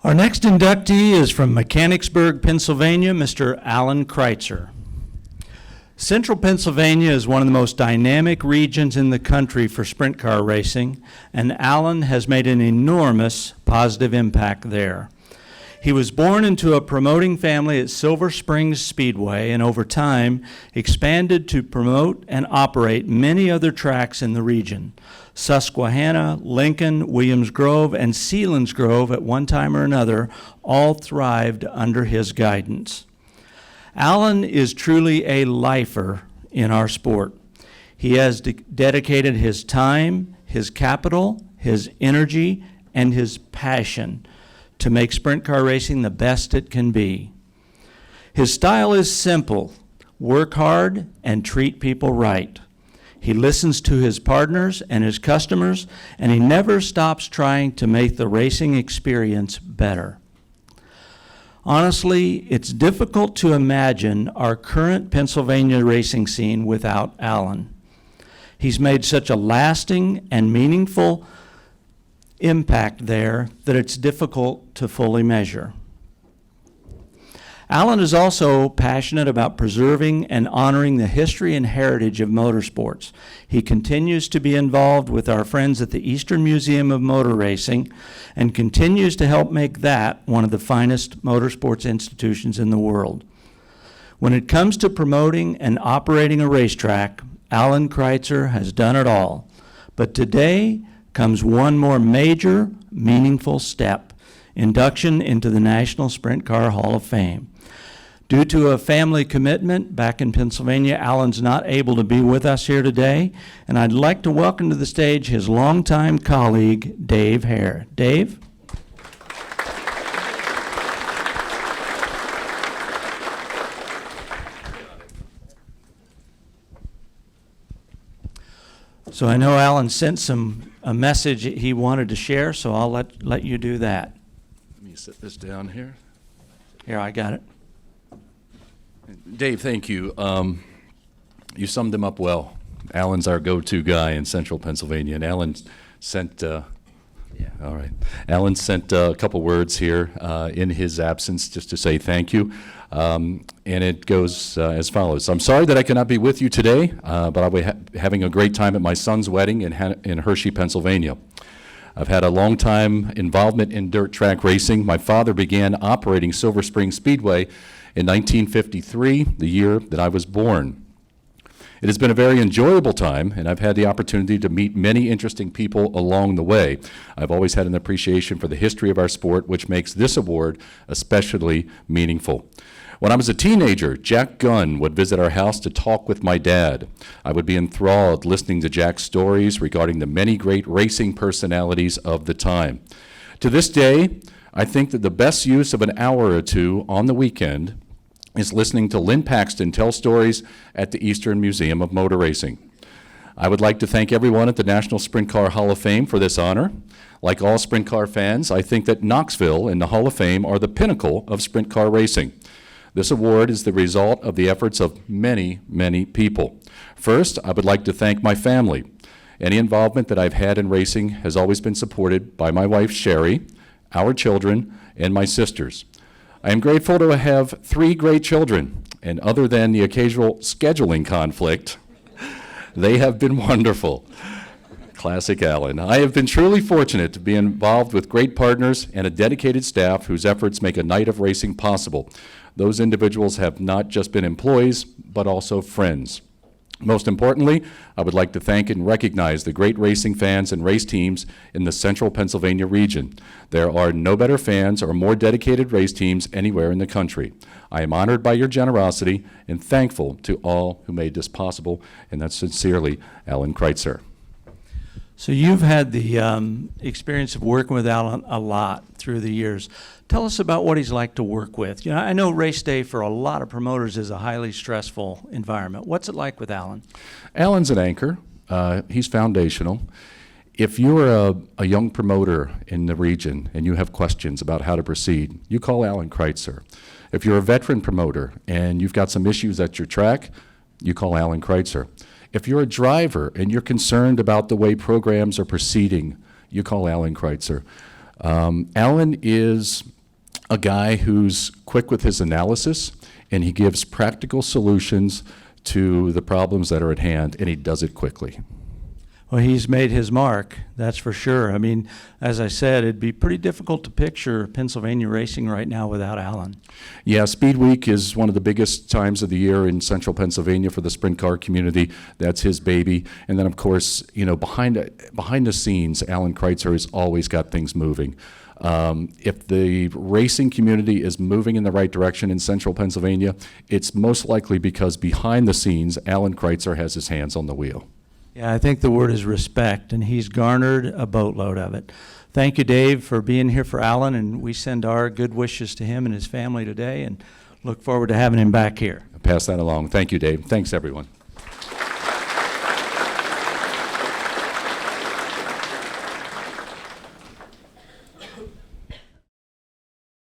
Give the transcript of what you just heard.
Our next inductee is from Mechanicsburg, Pennsylvania, Mr. A.Kreitzer. Central Pennsylvania is one of the most dynamic regions in the country for sprint car racing, and Alan has made an enormous positive impact there. He was born into a promoting family at Silver Springs Speedway and over time expanded to promote and operate many other tracks in the region. Susquehanna, Lincoln, Williams Grove, and Sealands Grove at one time or another all thrived under his guidance. Alan is truly a lifer in our sport. He has dedicated his time, his capital, his energy, and his passion to make sprint car racing the best it can be. His style is simple: work hard and treat people right. He listens to his partners and his customers, and he never stops trying to make the racing experience better. Honestly, it's difficult to imagine our current Pennsylvania racing scene without Alan. He's made such a lasting and meaningful impact there that it's difficult to fully measure. Alan is also passionate about preserving and honoring the history and heritage of motorsports. He continues to be involved with our friends at the Eastern Museum of Motor Racing and continues to help make that one of the finest motorsports institutions in the world. When it comes to promoting and operating a racetrack, A.Kreitzer has done it all. But today comes one more major, meaningful step: induction into the National Sprint Car Hall of Fame. Due to a family commitment back in Pennsylvania, Alan's not able to be with us here today, and I'd like to welcome to the stage his longtime colleague, Dave Hare. Dave? So I know Alan sent a message he wanted to share, so I'll let you do that. Let me set this down here. Here, I got it. Dave, thank you. You summed him up well. Alan's our go-to guy in Central Pennsylvania, and Alan sent. All right. Alan sent a couple words here in his absence, just to say thank you, and it goes as follows. I'm sorry that I cannot be with you today, but I'll be having a great time at my son's wedding in Hershey, Pennsylvania. I've had a long time involvement in dirt track racing. My father began operating Silver Spring Speedway in 1953, the year that I was born. It has been a very enjoyable time, and I've had the opportunity to meet many interesting people along the way. I've always had an appreciation for the history of our sport, which makes this award especially meaningful. When I was a teenager, Jack Gunn would visit our house to talk with my dad. I would be enthralled listening to Jack's stories regarding the many great racing personalities of the time. To this day, I think that the best use of an hour or two on the weekend is listening to Lynn Paxton tell stories at the Eastern Museum of Motor Racing. I would like to thank everyone at the National Sprint Car Hall of Fame for this honor. Like all sprint car fans, I think that Knoxville and the Hall of Fame are the pinnacle of sprint car racing. This award is the result of the efforts of many, many people. First, I would like to thank my family. Any involvement that I've had in racing has always been supported by my wife, Sherry, our children, and my sisters. I am grateful to have 3 great children, and other than the occasional scheduling conflict, they have been wonderful. Classic Alan. I have been truly fortunate to be involved with great partners and a dedicated staff whose efforts make a night of racing possible. Those individuals have not just been employees, but also friends. Most importantly, I would like to thank and recognize the great racing fans and race teams in the Central Pennsylvania region. There are no better fans or more dedicated race teams anywhere in the country. I am honored by your generosity and thankful to all who made this possible, and that's sincerely A.Kreitzer. So you've had the experience of working with Alan a lot through the years. Tell us about what he's like to work with. You know, I know race day for a lot of promoters is a highly stressful environment. What's it like with Alan? Alan's an anchor. He's foundational. If you're a young promoter in the region and you have questions about how to proceed, you call A.Kreitzer. If you're a veteran promoter and you've got some issues at your track, you call A.Kreitzer. If you're a driver and you're concerned about the way programs are proceeding, you call A.Kreitzer. Alan is a guy who's quick with his analysis, and he gives practical solutions to the problems that are at hand, and he does it quickly. Well, he's made his mark, that's for sure. I mean, as I said, it'd be pretty difficult to picture Pennsylvania racing right now without Alan. Yeah, Speed Week is one of the biggest times of the year in central Pennsylvania for the sprint car community. That's his baby. And then, of course, you know, behind the scenes, A.Kreitzer has always got things moving. If the racing community is moving in the right direction in central Pennsylvania, it's most likely because behind the scenes, A.Kreitzer has his hands on the wheel. Yeah, I think the word is respect, and he's garnered a boatload of it. Thank you, Dave, for being here for Alan, and we send our good wishes to him and his family today and look forward to having him back here. I'll pass that along. Thank you, Dave. Thanks, everyone.